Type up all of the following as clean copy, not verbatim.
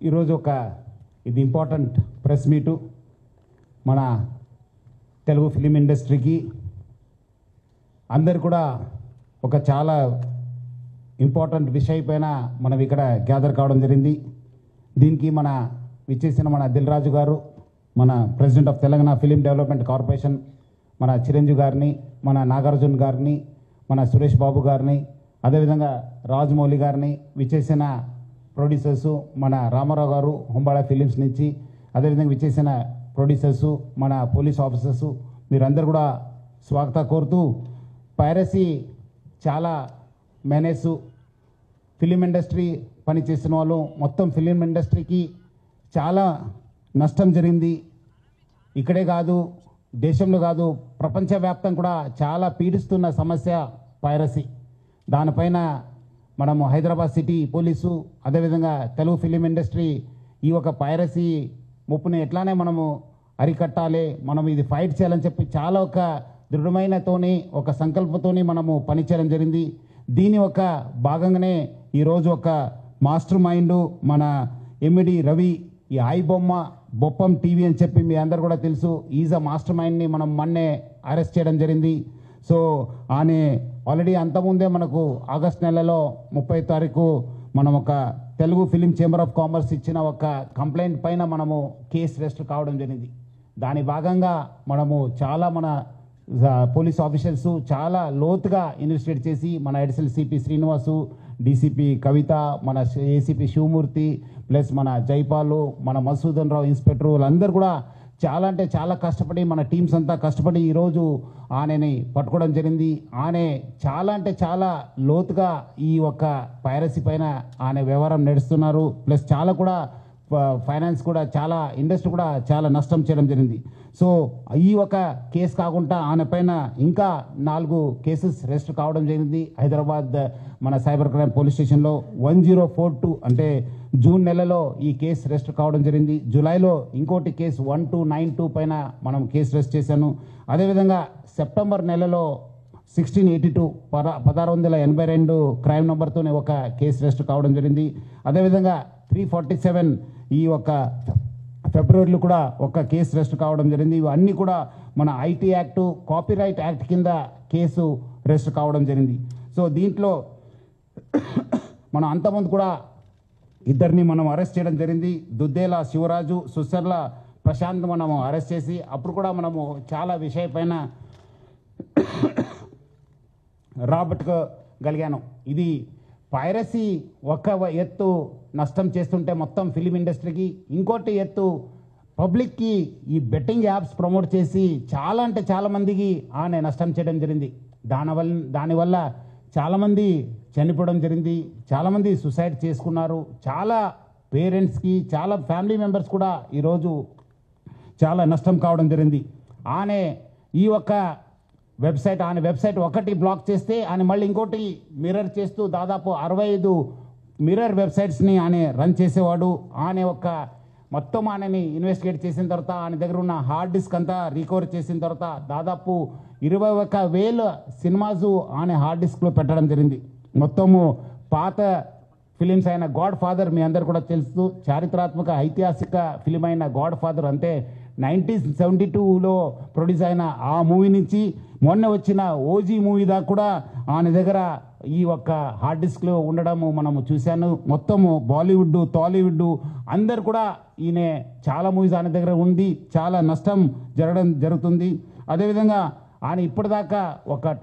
ఈరోజు ఇది important press meet మన తెలుగు ఫిలిం ఇండస్ట్రీకి అందరు కూడా చాలా ఇంపార్టెంట్ విషయం పైన మనం ఇక్కడ గ్యాదర్ కావడం జరిగింది. దీనికి విచ్చేసిన మన దిల్ రాజు గారు, మన president of Telangana film development corporation, మన చిరంజీవి గారిని, మన నాగార్జున గారిని, మన సురేష్ బాబు గారిని, అదేవిధంగా రాజమౌళి గారిని, విచ్చేసిన ప్రొడ్యూసర్సు మన రామారావు గారు హుంబాళ ఫిలిమ్స్ నుంచి, అదేవిధంగా విచ్చేసిన ప్రొడ్యూసర్సు మన పోలీస్ ఆఫీసర్సు, మీరందరూ కూడా స్వాగత కోరుతూ, పైరసీ చాలా మేనేసు ఫిలిం ఇండస్ట్రీ పనిచేసిన వాళ్ళు మొత్తం ఫిలిం ఇండస్ట్రీకి చాలా నష్టం జరిగింది. ఇక్కడే కాదు, దేశంలో కాదు, ప్రపంచవ్యాప్తంగా కూడా చాలా పీడిస్తున్న సమస్య పైరసీ. దానిపైన మనము హైదరాబాద్ సిటీ పోలీసు, అదేవిధంగా తెలుగు ఫిలిం ఇండస్ట్రీ ఈ పైరసీ ముప్పుని ఎట్లానే మనము అరికట్టాలి, మనం ఇది ఫైట్ చేయాలని చెప్పి చాలా దృఢమైనతోని సంకల్పంతోని మనము పనిచేయడం జరిగింది. దీని భాగంగానే ఈరోజు మాస్టర్ మైండ్ మన ఎమ్మిడి రవి, ఈ బొప్పం టీవీ అని చెప్పి మీ అందరు కూడా తెలుసు, ఈజ్ అ మాస్టర్ మైండ్ని మనం మొన్నే అరెస్ట్ చేయడం జరిగింది. సో ఆయన ఆల్రెడీ అంతకుముందే మనకు ఆగస్ట్ నెలలో 30వ తారీఖు మనం Telugu film chamber of commerce ఇచ్చిన కంప్లైంట్ పైన మనము కేసు రిజిస్టర్ కావడం జరిగింది. దాని భాగంగా మనము చాలా మన పోలీస్ ఆఫీసర్స్ చాలా లోతుగా ఇన్వెస్టిగేట్ చేసి మన అడిషనల్ సిపి శ్రీనివాసు, డీసీపీ కవిత, మన ఏసీపీ శివమూర్తి, ప్లస్ మన జైపాలు, మన మధుసూదన్ రావు ఇన్స్పెక్టర్, వాళ్ళందరూ కూడా చాలా కష్టపడి మన టీమ్స్ అంతా కష్టపడి ఈరోజు ఆయనని పట్టుకోవడం జరిగింది. ఆయన చాలా లోతుగా ఈ పైరసీ పైన ఆయన వ్యవహారం నడుస్తున్నారు. ప్లస్ చాలా కూడా ఫైనాన్స్ కూడా చాలా ఇండస్ట్రీ కూడా చాలా నష్టం చేయడం జరిగింది. సో ఈ కేసు కాకుండా ఆయన పైన ఇంకా 4 కేసెస్ రిజిస్టర్ కావడం జరిగింది. హైదరాబాద్ మన సైబర్ క్రైమ్ పోలీస్ స్టేషన్లో 1042 అంటే జూన్ నెలలో ఈ కేసు రిజిస్టర్ కావడం జరిగింది. జూలైలో ఇంకోటి కేసు 1292 పైన మనం కేసు రిజిస్టర్ చేశాను. అదేవిధంగా సెప్టెంబర్ నెలలో 1682 1682 క్రైమ్ నెంబర్తోనే కేసు రిజిస్టర్ కావడం జరిగింది. అదేవిధంగా 347 ఈ ఫిబ్రవరిలో కూడా కేసు రిజిస్టర్ కావడం జరిగింది. ఇవన్నీ కూడా మన ఐటీ యాక్టు, కాపీరైట్ యాక్ట్ కింద కేసు రిజిస్టర్ కావడం జరిగింది. సో దీంట్లో మనం అంతకుముందు కూడా ఇద్దరిని మనం అరెస్ట్ చేయడం జరిగింది. దుద్దేల శివరాజు, సుసర్ల ప్రశాంత్ మనము అరెస్ట్ చేసి అప్పుడు కూడా మనము చాలా విషయం పైన రాబట్టుకోగలిగాను. ఇది పైరసీ ఎత్తు నష్టం చేస్తుంటే మొత్తం ఫిలిం ఇండస్ట్రీకి, ఇంకోటి ఎత్తు పబ్లిక్కి ఈ బెట్టింగ్ యాప్స్ ప్రమోట్ చేసి చాలా మందికి ఆయన నష్టం చేయడం జరిగింది. దానివల్ల చాలామంది చనిపోవడం జరిగింది, చాలామంది సూసైడ్ చేసుకున్నారు. చాలా పేరెంట్స్కి, చాలా ఫ్యామిలీ మెంబర్స్ కూడా ఈరోజు చాలా నష్టం కావడం జరిగింది. ఆయన ఈ ఆయన వెబ్సైట్ ఒకటి బ్లాక్ చేస్తే ఆయన మళ్ళీ ఇంకోటి మిర్రర్ చేస్తూ దాదాపు 65 మిర్రర్ వెబ్సైట్స్ని ఆయన రన్ చేసేవాడు. ఆయన మొత్తం ఆయనని ఇన్వెస్టిగేట్ చేసిన తర్వాత ఆయన దగ్గర ఉన్న హార్డ్ డిస్క్ అంతా రికవర్ చేసిన తర్వాత దాదాపు 21,000 సినిమాస్ ఆయన హార్డ్ డిస్క్లో పెట్టడం జరిగింది. మొత్తము పాత ఫిలిమ్స్ అయిన గాడ్ ఫాదర్ మీ అందరు కూడా తెలుసు, చారిత్రాత్మక ఐతిహాసిక ఫిలిం అయిన గాడ్ ఫాదర్ అంటే 1972లో ప్రొడ్యూస్ అయిన ఆ మూవీ నుంచి మొన్న వచ్చిన ఓజీ మూవీ దాకా కూడా ఆయన దగ్గర ఈ హార్డ్ డిస్క్లో ఉండడము మనము చూశాను. మొత్తము బాలీవుడ్, టాలీవుడ్ అందరు కూడా ఈయన చాలా మూవీస్ ఆయన దగ్గర ఉంది, చాలా నష్టం జరుగుతుంది. అదేవిధంగా ఆయన ఇప్పటిదాకా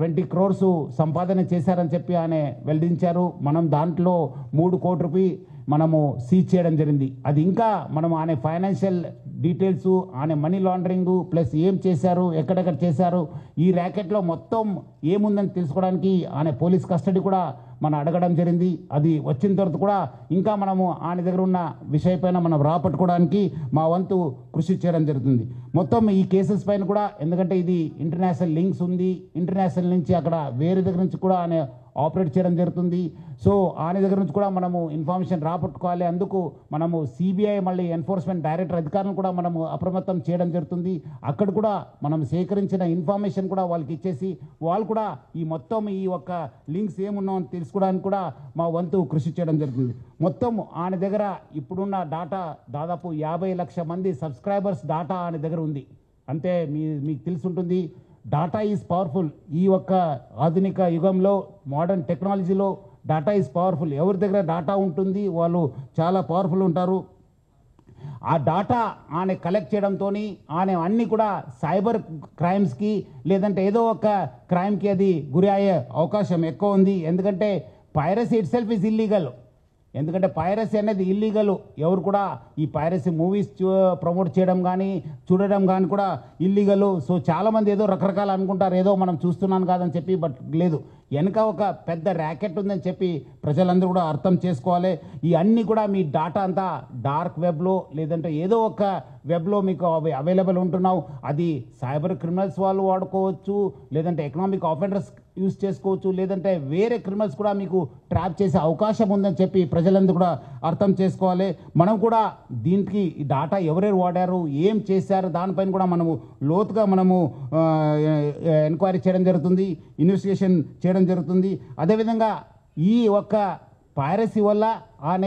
20 crores సంపాదన చేశారని చెప్పి ఆయన వెల్లడించారు. మనం దాంట్లో 3 కోట్ల రూపాయలు మనము సీజ్ చేయడం జరిగింది. అది ఇంకా మనం ఆయన ఫైనాన్షియల్ డీటెయిల్స్, ఆయన మనీ లాండరింగ్ ప్లస్ ఏం చేశారు, ఎక్కడెక్కడ చేశారు, ఈ ర్యాకెట్లో మొత్తం ఏముందని తెలుసుకోవడానికి ఆయన పోలీస్ కస్టడీ కూడా మనం అడగడం జరిగింది. అది వచ్చిన తర్వాత కూడా ఇంకా మనము ఆయన దగ్గర ఉన్న విషయం పైన మనం రాపట్టుకోవడానికి మా వంతు కృషి చేయడం జరుగుతుంది. మొత్తం ఈ కేసెస్ పైన కూడా, ఎందుకంటే ఇది ఇంటర్నేషనల్ లింక్స్ ఉంది, ఇంటర్నేషనల్ నుంచి అక్కడ వేరే దగ్గర నుంచి కూడా ఆయన ఆపరేట్ చేయడం జరుగుతుంది. సో ఆయన దగ్గర నుంచి కూడా మనము ఇన్ఫర్మేషన్ రాబట్టుకోవాలి. అందుకు మనము సిబిఐ మళ్ళీ ఎన్ఫోర్స్మెంట్ డైరెక్టర్ అధికారులను కూడా మనము అప్రమత్తం చేయడం జరుగుతుంది. అక్కడ కూడా మనం సేకరించిన ఇన్ఫర్మేషన్ కూడా వాళ్ళకి ఇచ్చేసి వాళ్ళు కూడా ఈ మొత్తం ఈ ఒక్క లింక్స్ ఏమున్నాయని తెలుసుకోవడానికి కూడా మా వంతు కృషి చేయడం జరుగుతుంది. మొత్తం ఆయన దగ్గర ఇప్పుడున్న డాటా దాదాపు 50 లక్షల మంది సబ్స్క్రైబర్స్ డాటా ఆయన దగ్గర ఉంది. అంటే మీకు తెలిసి ఉంటుంది, డాటా ఈజ్ పవర్ఫుల్. ఈ ఒక్క ఆధునిక యుగంలో మోడర్న్ టెక్నాలజీలో డాటా ఈజ్ పవర్ఫుల్. ఎవరి దగ్గర డాటా ఉంటుంది వాళ్ళు చాలా పవర్ఫుల్ ఉంటారు. ఆ డాటా ఆయన కలెక్ట్ చేయడంతో ఆయన అన్నీ కూడా సైబర్ క్రైమ్స్కి లేదంటే ఏదో ఒక క్రైమ్కి అది గురి అయ్యే అవకాశం ఎక్కువ ఉంది. ఎందుకంటే piracy it self is illegal. ఎందుకంటే పైరసీ అనేది ఇల్లీగల్. ఎవరు కూడా ఈ పైరసీ మూవీస్ ప్రమోట్ చేయడం కానీ చూడడం కానీ కూడా ఇల్లీగల్. సో చాలామంది ఏదో రకరకాలు అనుకుంటారు, ఏదో మనం చూస్తున్నాను కాదని చెప్పి. బట్ లేదు, వెనక ఒక పెద్ద ర్యాకెట్ ఉందని చెప్పి ప్రజలందరూ కూడా అర్థం చేసుకోవాలి. ఈ అన్నీ కూడా మీ డాటా అంతా డార్క్ వెబ్లో లేదంటే ఏదో ఒక వెబ్లో మీకు అవైలబుల్ ఉంటున్నావు. అది సైబర్ క్రిమినల్స్ వాళ్ళు వాడుకోవచ్చు, లేదంటే ఎకనామిక్ ఆఫెండర్స్ యూజ్ చేసుకోవచ్చు, లేదంటే వేరే క్రిమినల్స్ కూడా మీకు ట్రాప్ చేసే అవకాశం ఉందని చెప్పి ప్రజలందరూ కూడా అర్థం చేసుకోవాలి. మనం కూడా దీనికి ఈ డాటా ఎవరెవరు వాడారు, ఏం చేశారు, దానిపైన కూడా మనము లోతుగా మనము ఎంక్వైరీ చేయడం జరుగుతుంది, ఇన్వెస్టిగేషన్ చేయడం జరుగుతుంది. అదేవిధంగా ఈ ఒక్క పైరసీ వల్ల ఆయన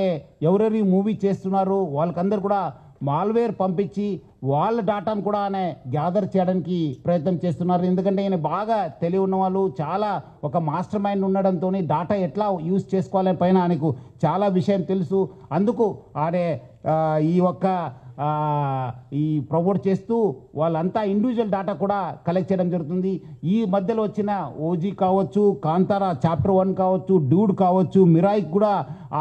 ఎవరెవరు మూవీ చేస్తున్నారు వాళ్ళకందరూ కూడా మాల్వేర్ పంపించి వాళ్ళ డాటాను కూడా ఆయన గ్యాదర్ చేయడానికి ప్రయత్నం చేస్తున్నారు. ఎందుకంటే ఆయన బాగా తెలివి ఉన్న వాళ్ళు, చాలా ఒక మాస్టర్ మైండ్ ఉండడంతో డాటా ఎట్లా యూజ్ చేసుకోవాలని పైన ఆయనకు చాలా విషయం తెలుసు. అందుకు ఆయన ఈ ఒక్క ఈ ప్రమోట్ చేస్తూ వాళ్ళంతా ఇండివిజువల్ డాటా కూడా కలెక్ట్ చేయడం జరుగుతుంది. ఈ మధ్యలో వచ్చిన ఓజీ కావచ్చు, కాంతారా చాప్టర్ 1 కావచ్చు, డ్యూడ్ కావచ్చు, మిరాయిక్ కూడా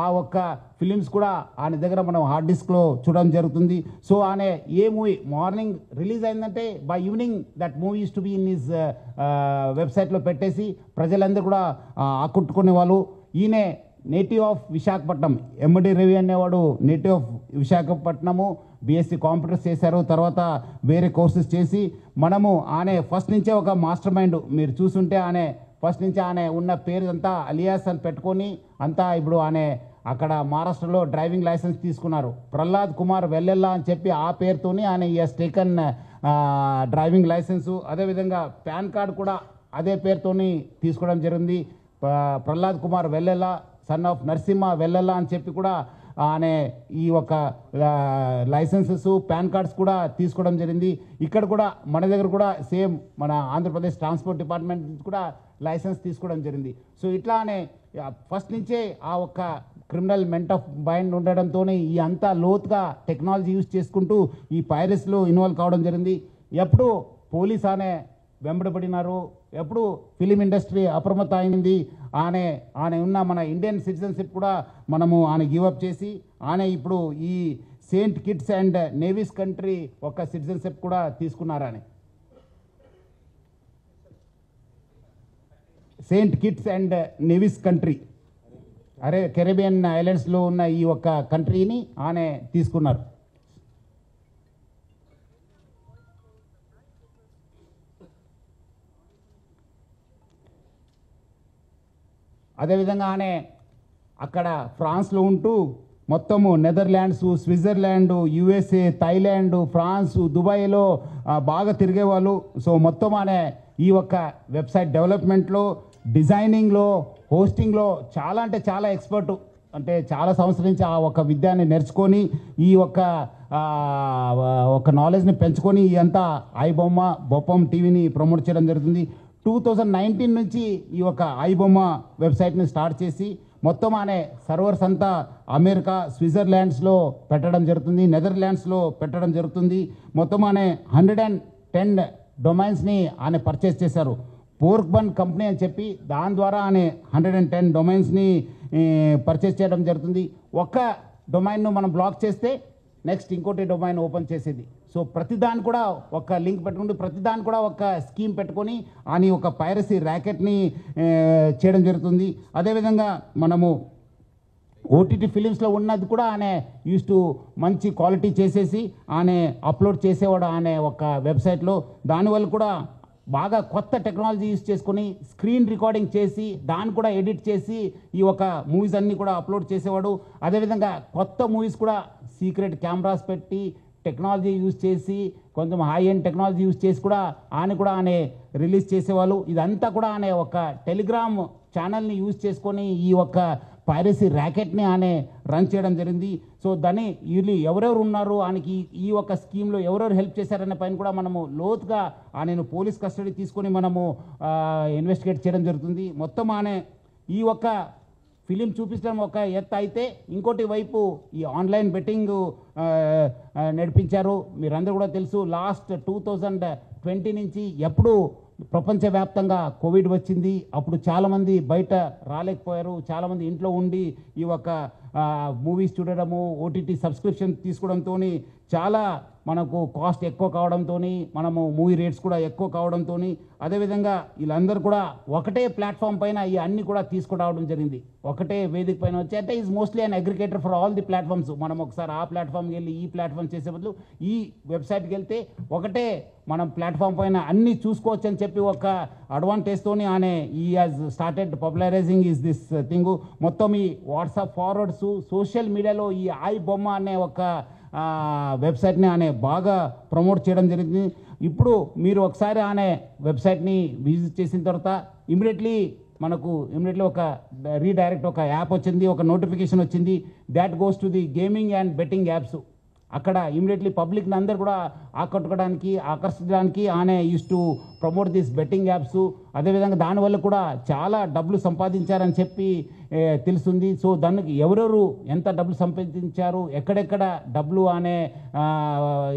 ఆ ఒక్క ఫిలిమ్స్ కూడా ఆయన దగ్గర మనం హార్డ్ డిస్క్లో చూడడం జరుగుతుంది. సో ఆయన ఏ మూవీ మార్నింగ్ రిలీజ్ అయిందంటే by evening that movie use to be in his వెబ్సైట్లో పెట్టేసి ప్రజలందరూ కూడా ఆకట్టుకునే వాళ్ళు. ఈయన నేటివ్ ఆఫ్ విశాఖపట్నం, ఎండి రవి అనేవాడు native of Visakhapatnam. BSc computers చేశారు, తర్వాత వేరే కోర్సెస్ చేసి మనము ఆయన ఫస్ట్ నుంచే ఒక మాస్టర్ మైండ్. మీరు చూసుంటే ఆయన ఫస్ట్ నుంచి ఆయన ఉన్న పేరు అంతా అలియాస్ అని పెట్టుకొని అంతా ఇప్పుడు ఆయన అక్కడ మహారాష్ట్రలో డ్రైవింగ్ లైసెన్స్ తీసుకున్నారు. ప్రహ్లాద్ కుమార్ వెల్లెల్లా అని చెప్పి ఆ పేరుతోని ఆయన ఈఎస్ టేకన్ డ్రైవింగ్ లైసెన్సు. అదేవిధంగా పాన్ కార్డు కూడా అదే పేరుతోని తీసుకోవడం జరిగింది. ప్రహ్లాద్ కుమార్ వెల్లెల్లా, సన్ ఆఫ్ నరసింహ వెల్లెల్లా అని చెప్పి కూడా ఆయన ఈ ఒక లైసెన్సెస్ పాన్ కార్డ్స్ కూడా తీసుకోవడం జరిగింది. ఇక్కడ కూడా మన దగ్గర కూడా సేమ్ మన ఆంధ్రప్రదేశ్ ట్రాన్స్పోర్ట్ డిపార్ట్మెంట్ నుంచి కూడా లైసెన్స్ తీసుకోవడం జరిగింది. సో ఇట్లానే ఫస్ట్ నుంచే ఆ ఒక్క క్రిమినల్ మెంట్ ఆఫ్ మైండ్ ఉండడంతో ఈ అంతా లోతుగా టెక్నాలజీ యూజ్ చేసుకుంటూ ఈ పైరసీలో ఇన్వాల్వ్ కావడం జరిగింది. ఎప్పుడు పోలీస్ అనే వెంబడబడినారు, ఎప్పుడు ఫిలిం ఇండస్ట్రీ అప్రమత్త అయింది. ఆయన ఉన్న మన ఇండియన్ సిటిజన్షిప్ కూడా మనము ఆయన గివప్ చేసి ఆయన ఇప్పుడు ఈ Saint Kitts and navies country ఒక సిటిజన్షిప్ కూడా తీసుకున్నారని. Saint Kitts and navies country Caribbean ఐలాండ్స్లో ఉన్న ఈ ఒక్క కంట్రీని ఆయన తీసుకున్నారు. అదేవిధంగా ఆయన అక్కడ ఫ్రాన్స్లో ఉంటూ మొత్తము Netherlands, Switzerland, USA, Thailand, France, దుబాయ్లో బాగా తిరిగేవాళ్ళు. సో మొత్తం ఆయన ఈ ఒక్క వెబ్సైట్ డెవలప్మెంట్లో, డిజైనింగ్లో, హోస్టింగ్లో చాలా అంటే చాలా ఎక్స్పర్ట్. అంటే చాలా సంవత్సరం నుంచి ఆ ఒక విద్యాన్ని నేర్చుకొని ఈ ఒక నాలెడ్జ్ని పెంచుకొని అంతా ఐబొమ్మ బొప్పం టీవీని ప్రమోట్ చేయడం జరుగుతుంది. 2019 నుంచి ఈ ఒక ఐబొమ్మ వెబ్సైట్ని స్టార్ట్ చేసి మొత్తం అనే సర్వర్స్ అంతా అమెరికా, స్విట్జర్లాండ్స్లో పెట్టడం జరుగుతుంది, నెదర్లాండ్స్లో పెట్టడం జరుగుతుంది. మొత్తం అనే 110 డొమైన్స్ని ఆయన పర్చేస్ చేశారు. పోర్క్బన్ కంపెనీ అని చెప్పి దాని ద్వారా ఆయన 110 డొమైన్స్ని పర్చేస్ చేయడం జరుగుతుంది. ఒక్క డొమైన్ను మనం బ్లాక్ చేస్తే నెక్స్ట్ ఇంకోటి డొమైన్ ఓపెన్ చేసేది. సో ప్రతిదాన్ని కూడా ఒక లింక్ పెట్టుకుంటూ ప్రతిదాన్ని కూడా ఒక స్కీమ్ పెట్టుకొని అని ఒక పైరసీ ర్యాకెట్ని చేయడం జరుగుతుంది. అదేవిధంగా మనము ఓటీటీ ఫిలిమ్స్లో ఉన్నది కూడా ఆయన యూస్ టు మంచి క్వాలిటీ చేసేసి ఆయన అప్లోడ్ చేసేవాడు ఆయన ఒక వెబ్సైట్లో. దానివల్ల కూడా బాగా కొత్త టెక్నాలజీ యూస్ చేసుకొని స్క్రీన్ రికార్డింగ్ చేసి దాన్ని కూడా ఎడిట్ చేసి ఈ ఒక మూవీస్ అన్నీ కూడా అప్లోడ్ చేసేవాడు. అదేవిధంగా కొత్త మూవీస్ కూడా సీక్రెట్ కెమెరాస్ పెట్టి టెక్నాలజీ యూజ్ చేసి కొంచెం హై ఎండ్ టెక్నాలజీ యూజ్ చేసి కూడా ఆయన రిలీజ్ చేసేవాళ్ళు. ఇదంతా కూడా ఆయన ఒక టెలిగ్రామ్ ఛానల్ని యూజ్ చేసుకొని ఈ ఒక పైరసీ ర్యాకెట్ని ఆయన రన్ చేయడం జరిగింది. సో దాన్ని వీళ్ళు ఎవరెవరు ఉన్నారు ఆయనకి ఈ ఒక స్కీమ్లో ఎవరెవరు హెల్ప్ చేశారనే పైన కూడా మనము లోతుగా ఆయన పోలీస్ కస్టడీ తీసుకొని మనము ఇన్వెస్టిగేట్ చేయడం జరుగుతుంది. మొత్తం ఆయన ఈ ఒక ఫిలిం చూపించడం ఒక ఎత్తు అయితే ఇంకోటి వైపు ఈ ఆన్లైన్ బెట్టింగ్ నడిపించారు. మీరందరూ కూడా తెలుసు, లాస్ట్ 2020 నుంచి ఎప్పుడు ప్రపంచవ్యాప్తంగా కోవిడ్ వచ్చింది. అప్పుడు చాలామంది బయట రాలేకపోయారు, చాలామంది ఇంట్లో ఉండి ఈ ఒక మూవీస్ చూడడము, ఓటీటీ సబ్స్క్రిప్షన్ తీసుకోవడంతో చాలా మనకు కాస్ట్ ఎక్కువ కావడంతో మనము మూవీ రేట్స్ కూడా ఎక్కువ కావడంతో అదేవిధంగా వీళ్ళందరూ కూడా ఒకటే ప్లాట్ఫామ్ పైన ఈ అన్ని కూడా తీసుకురావడం జరిగింది. ఒకటే వేదిక పైన వచ్చి అంటే is mostly an aggregator for all the platforms. మనం ఒకసారి ఆ ప్లాట్ఫామ్కి వెళ్ళి ఈ ప్లాట్ఫామ్ చేసే బదులు ఈ వెబ్సైట్కి వెళ్తే ఒకటే మనం ప్లాట్ఫామ్ పైన అన్నీ చూసుకోవచ్చు అని చెప్పి ఒక అడ్వాంటేజ్తోని ఆయన ఈ has started popularising is this thing. మొత్తం ఈ వాట్సాప్ ఫార్వర్డ్స్, సోషల్ మీడియాలో ఈ ఐ బొమ్మ అనే ఒక వెబ్సైట్ని ఆయన బాగా ప్రమోట్ చేయడం జరిగింది. ఇప్పుడు మీరు ఒకసారి ఆయన వెబ్సైట్ని విజిట్ చేసిన తర్వాత ఇమీడియట్లీ ఒక రీడైరెక్ట్ ఒక యాప్ వచ్చింది, ఒక నోటిఫికేషన్ వచ్చింది. That goes to the gaming and betting apps. అక్కడ ఇమీడియట్లీ పబ్లిక్ని అందరు కూడా ఆకర్షించడానికి ఆయన use to promote this betting apps. అదేవిధంగా దానివల్ల కూడా చాలా డబ్బులు సంపాదించారని చెప్పి తెలుస్తుంది. సో దానికి ఎవరెవరు ఎంత డబ్బులు సంపాదించారు, ఎక్కడెక్కడ డబ్బులు అనే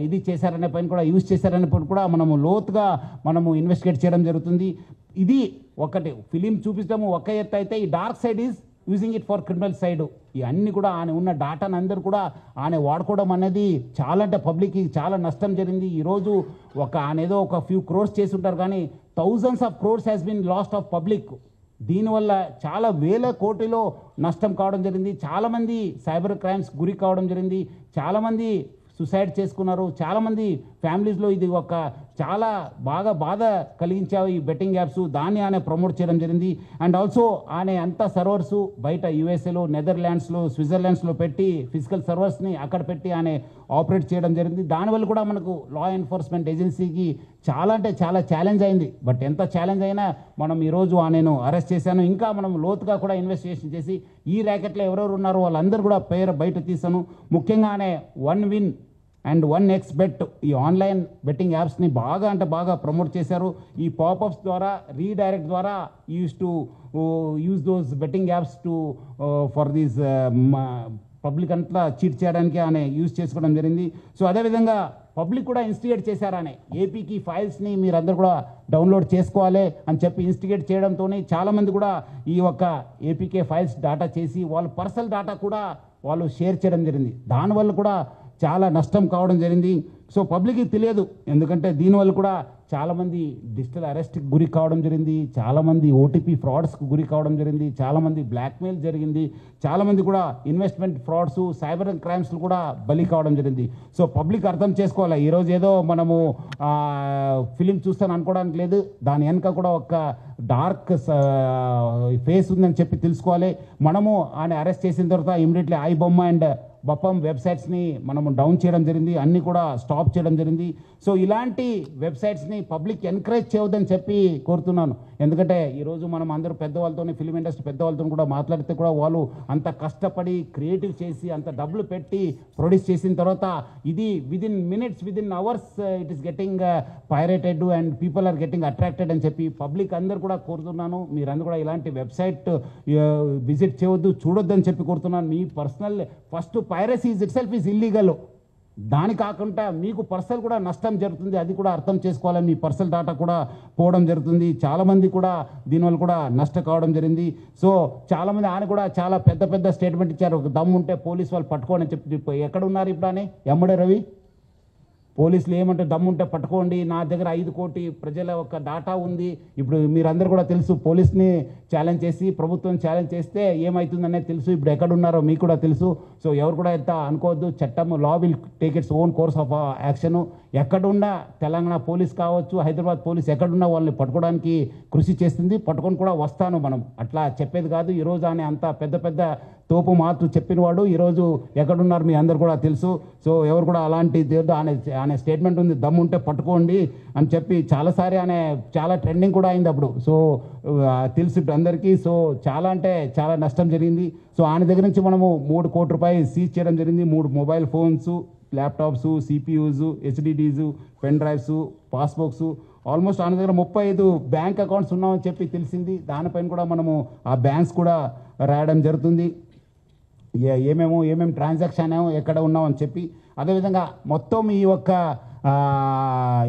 ఇది చేశారనే పైన కూడా యూజ్ చేశారనే పైన కూడా మనము లోతుగా ఇన్వెస్టిగేట్ చేయడం జరుగుతుంది. ఇది ఒకటి ఫిలిం చూపించడము ఒక ఎత్తు అయితే, ఈ dark side is using it for criminal side. ఇవన్నీ కూడా ఆయన ఉన్న డాటాను అందరూ కూడా ఆయన వాడుకోవడం అనేది చాలా అంటే పబ్లిక్కి చాలా నష్టం జరిగింది. ఈరోజు ఆయన ఏదో ఒక ఫ్యూ క్రోర్స్ చేసి ఉంటారు, కానీ thousands of crores has been last of public. దీనివల్ల చాలా వేల కోటిలో నష్టం కావడం జరిగింది. చాలామంది సైబర్ క్రైమ్స్ గురి కావడం జరిగింది. చాలామంది సుసైడ్ చేసుకున్నారు. చాలామంది ఫ్యామిలీస్లో ఇది ఒక చాలా బాగా బాధ కలిగించావు ఈ బెట్టింగ్ యాప్స్. దాన్ని ఆయన ప్రమోట్ చేయడం జరిగింది. అండ్ ఆల్సో ఆయన అంతా సర్వర్స్ బయట యూఎస్ఏలో, నెదర్లాండ్స్లో, స్విట్జర్లాండ్స్లో పెట్టి ఫిజికల్ సర్వర్స్ని అక్కడ పెట్టి ఆయన ఆపరేట్ చేయడం జరిగింది. దానివల్ల కూడా మనకు లా ఎన్ఫోర్స్మెంట్ ఏజెన్సీకి చాలా అంటే చాలా ఛాలెంజ్ అయింది. బట్ ఎంత ఛాలెంజ్ అయినా మనం ఈరోజు ఆయనను అరెస్ట్ చేశాను. ఇంకా మనం లోతుగా కూడా ఇన్వెస్టిగేషన్ చేసి ఈ ర్యాకెట్లో ఎవరెవరు ఉన్నారో వాళ్ళందరూ కూడా పేరు బయట తీసాను. ముఖ్యంగా ఆయన 1win అండ్ 1x bet ఈ ఆన్లైన్ బెట్టింగ్ యాప్స్ని బాగా ప్రమోట్ చేశారు. ఈ పాపప్స్ ద్వారా, రీడైరెక్ట్ ద్వారా use those betting apps for these public అంతా చీట్ చేయడానికి ఆయన యూజ్ చేసుకోవడం జరిగింది. సో అదేవిధంగా పబ్లిక్ కూడా ఇన్స్టిగేట్ చేశారు. ఆయన ఏపీకి ఫైల్స్ని మీరందరూ కూడా డౌన్లోడ్ చేసుకోవాలి అని చెప్పి ఇన్స్టిగేట్ చేయడంతో చాలామంది కూడా ఈ యొక్క ఏపీకే ఫైల్స్ డాటా చేసి వాళ్ళ పర్సనల్ డాటా కూడా వాళ్ళు షేర్ చేయడం జరిగింది. దానివల్ల కూడా చాలా నష్టం కావడం జరిగింది. సో పబ్లిక్కి తెలియదు, ఎందుకంటే దీనివల్ల కూడా చాలామంది డిజిటల్ అరెస్ట్కి గురి కావడం జరిగింది. చాలామంది ఓటీపీ ఫ్రాడ్స్కి గురి కావడం జరిగింది. చాలామంది బ్లాక్మెయిల్ జరిగింది. చాలామంది కూడా ఇన్వెస్ట్మెంట్ ఫ్రాడ్స్, సైబర్ క్రైమ్స్లు కూడా బలి కావడం జరిగింది. సో పబ్లిక్ అర్థం చేసుకోవాలి, ఈరోజు ఏదో మనము ఫిలిం చూస్తాను అనుకోవడానికి లేదు. దాని వెనుక కూడా ఒక డార్క్ ఫేస్ ఉందని చెప్పి తెలుసుకోవాలి. మనము ఆయన అరెస్ట్ చేసిన తర్వాత ఇమీడియట్లీ ఐ బొమ్మ అండ్ బప్పం వెబ్సైట్స్ని మనము డౌన్ చేయడం జరిగింది, అన్నీ కూడా స్టాప్ చేయడం జరిగింది. సో ఇలాంటి వెబ్సైట్స్ని పబ్లిక్ ఎంకరేజ్ చేయవద్దని చెప్పి కోరుతున్నాను. ఎందుకంటే ఈరోజు మనం అందరూ పెద్దవాళ్ళతో, ఫిలిం ఇండస్ట్రీ పెద్దవాళ్ళతో కూడా మాట్లాడితే కూడా వాళ్ళు అంత కష్టపడి క్రియేటివ్ చేసి అంత డబ్బులు పెట్టి ప్రొడ్యూస్ చేసిన తర్వాత ఇది within minutes, within hours it is getting pirated and people are getting attracted అని చెప్పి పబ్లిక్ అందరు కూడా కోరుతున్నాను. మీరందరూ కూడా ఇలాంటి వెబ్సైట్ విజిట్ చేయవద్దు, చూడొద్దు అని చెప్పి కోరుతున్నాను. మీ personal first piracy it self is illegal. దాని కాకుండా మీకు పర్సనల్ కూడా నష్టం జరుగుతుంది, అది కూడా అర్థం చేసుకోవాలి. మీ పర్సనల్ డాటా కూడా పోవడం జరుగుతుంది. చాలామంది కూడా దీనివల్ల కూడా నష్టం కావడం జరిగింది. సో చాలామంది ఆయన కూడా చాలా పెద్ద స్టేట్మెంట్ ఇచ్చారు. ఒక దమ్ము ఉంటే పోలీసు వాళ్ళు పట్టుకోని చెప్పి. ఎక్కడ ఉన్నారు ఇప్పుడు అని ఎమ్మడే రవి పోలీసులు ఏమంటే దమ్ముంటే పట్టుకోండి, నా దగ్గర 5 కోటి ప్రజల ఒక డాటా ఉంది. ఇప్పుడు మీరందరూ కూడా తెలుసు, పోలీస్ని ఛాలెంజ్ చేసి ప్రభుత్వం ఛాలెంజ్ చేస్తే ఏమవుతుందనేది తెలుసు. ఇప్పుడు ఎక్కడున్నారో మీకు కూడా తెలుసు. సో ఎవరు కూడా ఎంత అనుకోవద్దు, చట్టం law will take its own course of action. ఎక్కడున్నా తెలంగాణ పోలీస్ కావచ్చు, హైదరాబాద్ పోలీస్ ఎక్కడున్నా వాళ్ళని పట్టుకోవడానికి కృషి చేస్తుంది. పట్టుకొని కూడా వస్తాను. మనం అట్లా చెప్పేది కాదు. ఈరోజు ఆయన అంత పెద్ద పెద్ద తోపు మాటలు చెప్పిన వాడు ఈరోజు ఎక్కడున్నారు మీ అందరు కూడా తెలుసు. సో ఎవరు కూడా అలాంటి ఆయన స్టేట్మెంట్ ఉంది, దమ్ముంటే పట్టుకోండి అని చెప్పి చాలాసారి ఆయన చాలా ట్రెండింగ్ కూడా అయింది అప్పుడు. సో తెలుసు ఇప్పుడు అందరికీ. సో చాలా అంటే చాలా నష్టం జరిగింది. సో ఆయన దగ్గర నుంచి మనము 3 కోట్ల రూపాయలు సీజ్ చేయడం జరిగింది. 3 mobile phones, laptops, CPUs, హెచ్డిడీస్, pen drives, passbooks, almost ఆయన దగ్గర 35 బ్యాంక్ అకౌంట్స్ ఉన్నామని చెప్పి తెలిసింది. దానిపైన కూడా మనము ఆ బ్యాంక్స్ కూడా రాయడం జరుగుతుంది, ఏమేమి ట్రాన్సాక్షన్ ఎక్కడ ఉన్నామని చెప్పి. అదేవిధంగా మొత్తం ఈ యొక్క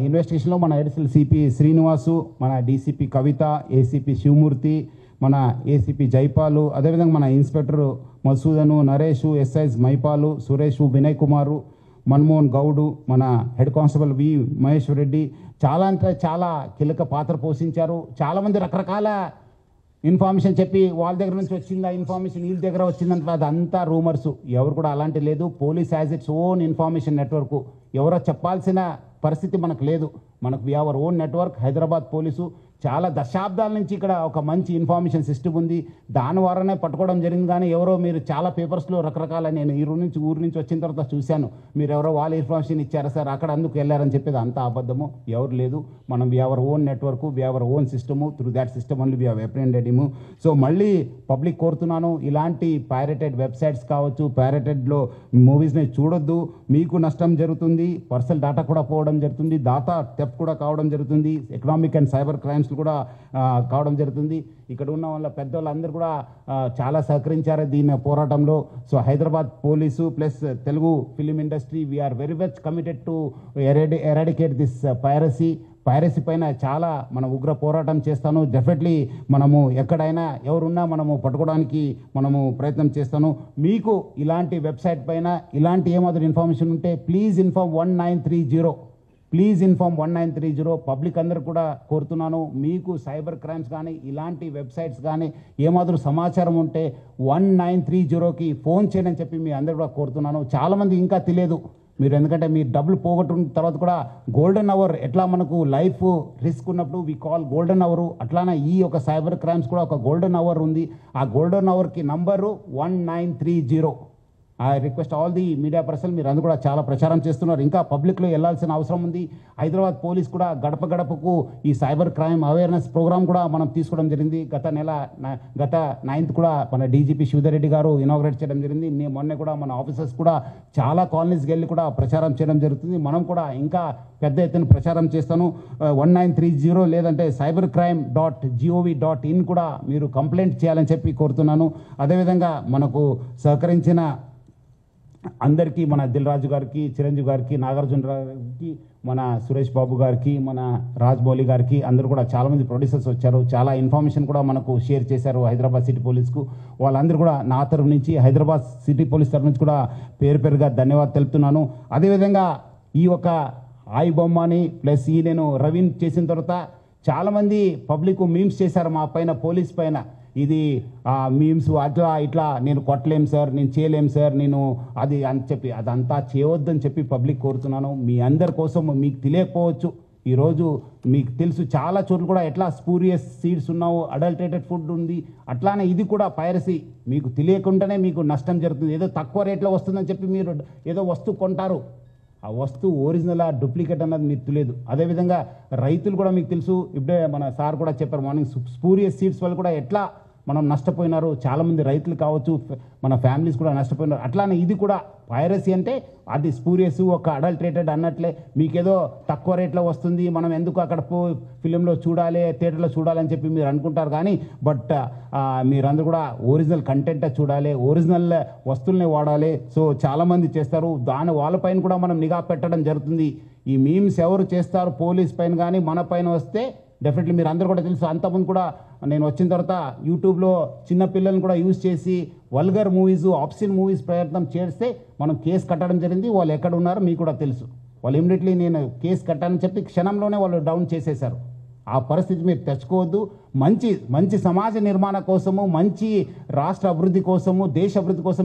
ఇన్వెస్టిగేషన్లో మన అడిషనల్ సిపి శ్రీనివాసు, మన డీసీపీ కవిత, ఏసీపీ శివమూర్తి, మన ఏసీపీ జైపాలు, అదేవిధంగా మన ఇన్స్పెక్టర్ మసూదను, నరేషు, ఎస్ఐస్ మైపాలు, సురేషు, వినయ్ కుమారు, మన్మోహన్ గౌడు, మన హెడ్ కానిస్టేబుల్ వి మహేశ్వర్ రెడ్డి చాలా అంటే చాలా కీలక పాత్ర పోషించారు. చాలామంది రకరకాల ఇన్ఫర్మేషన్ చెప్పి వాళ్ళ దగ్గర నుంచి వచ్చిందా ఇన్ఫర్మేషన్, వీళ్ళ దగ్గర వచ్చిందంటే అదంతా రూమర్స్. ఎవరు కూడా అలాంటి లేదు. Police has its own information network. ఎవరో చెప్పాల్సిన పరిస్థితి మనకు లేదు. మనకు we our own network. Hyderabad police చాలా దశాబ్దాల నుంచి ఇక్కడ ఒక మంచి ఇన్ఫర్మేషన్ సిస్టమ్ ఉంది. దాని ద్వారానే పట్టుకోవడం జరిగింది. కానీ ఎవరో మీరు చాలా పేపర్స్లో రకరకాల, నేను ఊరు నుంచి వచ్చిన తర్వాత చూశాను, మీరు ఎవరో వాళ్ళ ఇన్ఫర్మేషన్ ఇచ్చారా సార్ అక్కడ అందుకు వెళ్ళారని చెప్పేది అంతా అబద్ధము. ఎవరు లేదు. మనం we our own network, we our own system. Through that system only we have అప్రెండెడ్ him. So మళ్ళీ పబ్లిక్ కోరుతున్నాను, ఇలాంటి పైరేటెడ్ వెబ్సైట్స్ కావచ్చు, పైరేటెడ్లో మూవీస్ని చూడొద్దు. మీకు నష్టం జరుగుతుంది. పర్సనల్ డేటా కూడా పోవడం జరుగుతుంది. డాటా థెఫ్ట్ కూడా కావడం జరుగుతుంది. ఎకనామిక్ అండ్ సైబర్ క్రైమ్స్ కూడా కావడం జరుగుతుంది. ఇక్కడ ఉన్న వాళ్ళ పెద్దవాళ్ళందరూ కూడా చాలా సహకరించారు దీని పోరాటంలో. So Hyderabad police plus Telugu film industry we are very much committed to eradicate this piracy పైన చాలా మనం ఉగ్ర పోరాటం చేస్తాను. డెఫినెట్లీ మనము ఎక్కడైనా ఎవరున్నా మనము పట్టుకోవడానికి మనము ప్రయత్నం చేస్తాను. మీకు ఇలాంటి వెబ్సైట్ పైన ఇలాంటి ఏమాత్రం ఇన్ఫర్మేషన్ ఉంటే please inform 1930. Please inform 1930. Public అందరూ కూడా కోరుతున్నాను, మీకు సైబర్ క్రైమ్స్ కానీ ఇలాంటి వెబ్సైట్స్ కానీ ఏమాత్రం సమాచారం ఉంటే 1930కి ఫోన్ చేయని చెప్పి మీ అందరూ కూడా కోరుతున్నాను. చాలామంది ఇంకా తెలియదు మీరు, ఎందుకంటే మీరు డబ్బులు పోగొట్టుకున్న తర్వాత కూడా గోల్డెన్ అవర్ ఎట్లా మనకు లైఫ్ రిస్క్ ఉన్నప్పుడు వి కాల్ గోల్డెన్ అవరు, అట్లానే ఈ ఒక సైబర్ క్రైమ్స్ కూడా ఒక గోల్డెన్ అవర్ ఉంది. ఆ golden అవర్కి number 1930. I request all the media person, మీరు అందరూ కూడా చాలా ప్రచారం చేస్తున్నారు. ఇంకా పబ్లిక్లో వెళ్ళాల్సిన అవసరం ఉంది. హైదరాబాద్ పోలీస్ కూడా గడప గడపకు ఈ సైబర్ క్రైమ్ అవేర్నెస్ ప్రోగ్రామ్ కూడా మనం తీసుకోవడం జరిగింది. గత 9th కూడా మన డీజీపీ శివధర్ రెడ్డి గారు ఇనాగ్రేట్ చేయడం జరిగింది. మొన్న కూడా మన ఆఫీసర్స్ కూడా చాలా కాలనీస్కి వెళ్ళి కూడా ప్రచారం చేయడం జరుగుతుంది. మనం కూడా ఇంకా పెద్ద ఎత్తున ప్రచారం చేస్తాను. 1930 లేదంటే cybercrime.gov.in కూడా మీరు కంప్లైంట్ చేయాలని చెప్పి కోరుతున్నాను. అదేవిధంగా మనకు సహకరించిన అందరికీ, మన దిల్ రాజు గారికి, చిరంజీవి గారికి, నాగార్జున గారికి, మన సురేష్ బాబు గారికి, మన రాజ్మౌళి గారికి, అందరూ కూడా చాలామంది ప్రొడ్యూసర్స్ వచ్చారు. చాలా ఇన్ఫర్మేషన్ కూడా మనకు షేర్ చేశారు హైదరాబాద్ సిటీ పోలీస్కు. వాళ్ళందరూ కూడా నా తరఫు నుంచి, హైదరాబాద్ సిటీ పోలీస్ తరఫు నుంచి కూడా పేరుగా ధన్యవాదాలు తెలుపుతున్నాను. అదేవిధంగా ఈ ఒక ఆయి బొమ్మని ప్లస్ ఈ నేను రవీన్ చేసిన తర్వాత చాలామంది పబ్లిక్ మీమ్స్ చేశారు మా పైన, పోలీస్ పైన. ఇది మీమ్స్ ఇట్లా నేను కొట్టలేం సార్, నేను చేయలేం సార్, నేను అది అని చెప్పి అదంతా చేయవద్దని చెప్పి పబ్లిక్ కోరుతున్నాను. మీ అందరి కోసం మీకు తెలియకపోవచ్చు, ఈరోజు మీకు తెలుసు చాలా చోట్ల కూడా ఎట్లా స్పూరియస్ సీడ్స్ ఉన్నావు, అడల్టరేటెడ్ ఫుడ్ ఉంది. అట్లానే ఇది కూడా పైరసీ. మీకు తెలియకుండానే మీకు నష్టం జరుగుతుంది. ఏదో తక్కువ రేట్లో వస్తుందని చెప్పి మీరు ఏదో వస్తువు కొంటారు, ఆ వస్తువు ఒరిజినల్ డూప్లికేట్ అన్నది మీకు తెలియదు. అదేవిధంగా రైతులు కూడా మీకు తెలుసు, ఇప్పుడే మన సార్ కూడా చెప్పారు మార్నింగ్, స్పూరియస్ సీడ్స్ వల్ల కూడా ఎట్లా మనం నష్టపోయినారు. చాలామంది రైతులు కావచ్చు, మన ఫ్యామిలీస్ కూడా నష్టపోయినారు. అట్లానే ఇది కూడా పైరసీ అంటే అది స్పూరియస్, ఒక అడల్టరేటెడ్ అన్నట్లే. మీకేదో తక్కువ రేట్లో వస్తుంది, మనం ఎందుకు అక్కడ ఫిలింలో చూడాలి, థియేటర్లో చూడాలని చెప్పి మీరు అనుకుంటారు. కానీ బట్ మీరందరూ కూడా ఒరిజినల్ కంటెంట్ చూడాలి, ఒరిజినల్ వస్తువుల్ని వాడాలి. సో చాలామంది చేస్తారు, వాళ్ళపైన కూడా మనం నిఘా పెట్టడం జరుగుతుంది. ఈ మీమ్స్ ఎవరు చేస్తారు పోలీస్ పైన కానీ మన పైన వస్తే డెఫినెట్లీ మీరు అందరూ కూడా తెలుసు. అంతకుముందు కూడా నేను వచ్చిన తర్వాత యూట్యూబ్లో చిన్న పిల్లల్ని కూడా యూజ్ చేసి వల్గర్ మూవీస్, ఆప్షన్ మూవీస్ ప్రయత్నం చేస్తే మనం కేసు కట్టడం జరిగింది. వాళ్ళు ఎక్కడ ఉన్నారో మీకు కూడా తెలుసు. వాళ్ళు ఇమ్మీడియట్లీ నేను కేసు కట్టానని చెప్పి క్షణంలోనే వాళ్ళు డౌన్ చేసేశారు. ఆ పరిస్థితి మీరు తెచ్చుకోవద్దు. మంచి సమాజ నిర్మాణ కోసము, మంచి రాష్ట్ర అభివృద్ధి కోసము, దేశ అభివృద్ధి కోసం